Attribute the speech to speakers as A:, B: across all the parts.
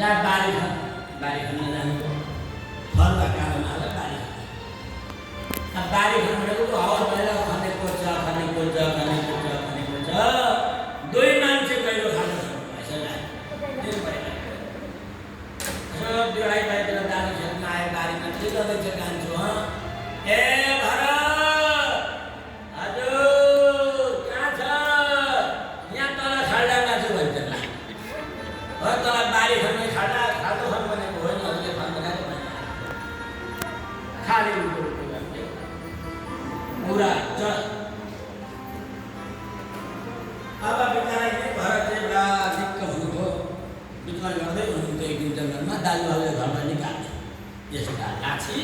A: जहाँ बारी खान जानु फलका कारणले बारी खान बारी खान भनेको त हवस भएर खनेको छ दुई मान्छे कहिले खान सक्नु बिराई बाहिर दानी खेतमा आए बारीमा के गर्दैछ कान्छु ए भरत हजुर कहाँ छ यहाँ तल खाल्डामा छु भन्छ हो तल बारी खाने खाल्डा खाल्डो खानु भनेको होइन हजुरले खानु खाएको खाली पुरा अब बिचरा भरतले बडा दिक्क हुनुभयो विचार गर्दै हुनुहुन्थ्यो एक दिन जङ्गलमा दाजुभाउले घरमा निकाल्ने यस्ता लाछी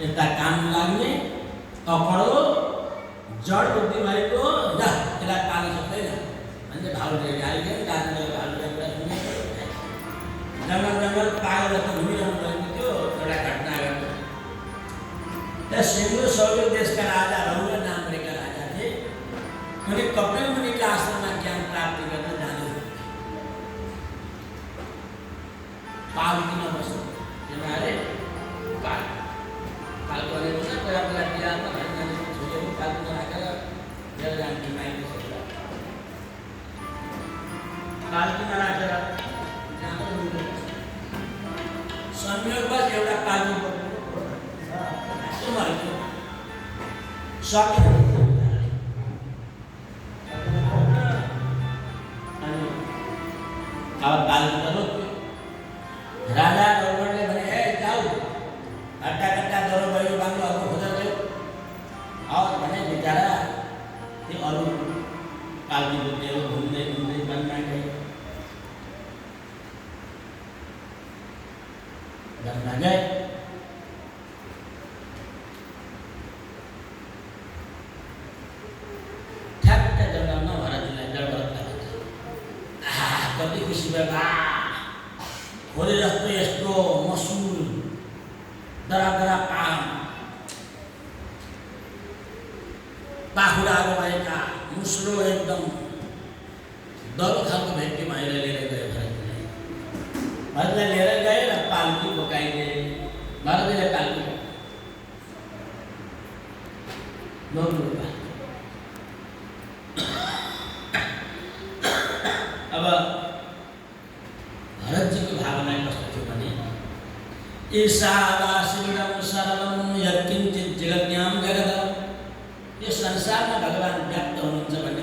A: यता काम लाग्ने कपडो जड बुद्धि भएको यसलाई पाल्न सक्दैन भने भाउले गालीले दाजुले भाउले कुरा सुने जङ्गल पागल जस्तो घुमिरहनु भएको थियो एउटा घटना घट्यो त्यहाँ सिन्धु सौर्य देशका राजा रौल नामका राजा थिए उनी कपिल मुनिका आश्रममा ज्ञान प्राप्ति गर्न जाँदै पाल किन बस्नु तिमीहरूले पाल गरेको छ पहिला बिहारमा घर जाने छोरीहरू पाल किन राखेर लिएर जान्थ्यो माइती छोरा पाल किन राखेर संयोगवश एउटा पाल्नु सकेन अब बालक राजा गौरवले भने ए जाऊ कट्टा दरो भयो बाङ्गोहरूको खोजेर ल्याऊ भने बिचरा त्यो अरू पाल्टी बुझ्नेहरू घुम्दै वनमा गए ठ्याक्क जङ्गलमा भरतलाई गडबड कति खुसी भयो खोले जस्तो यस्तो मसुर दरा पाम पाखुराहरू भएका मुस्लो एकदम दरो खालको भेट्टी बाहिर लिएर गयो भरतलाई लिएर गए र पाल्की बोकाइदिए भरतले पाल्की अब भरतजीको भावना कस्तो थियो भने ईशावासिनं सर्वं यत्किञ्चित् जगत्यां जगत् यो संसारमा भगवान व्यक्त हुनुहुन्छ भन्ने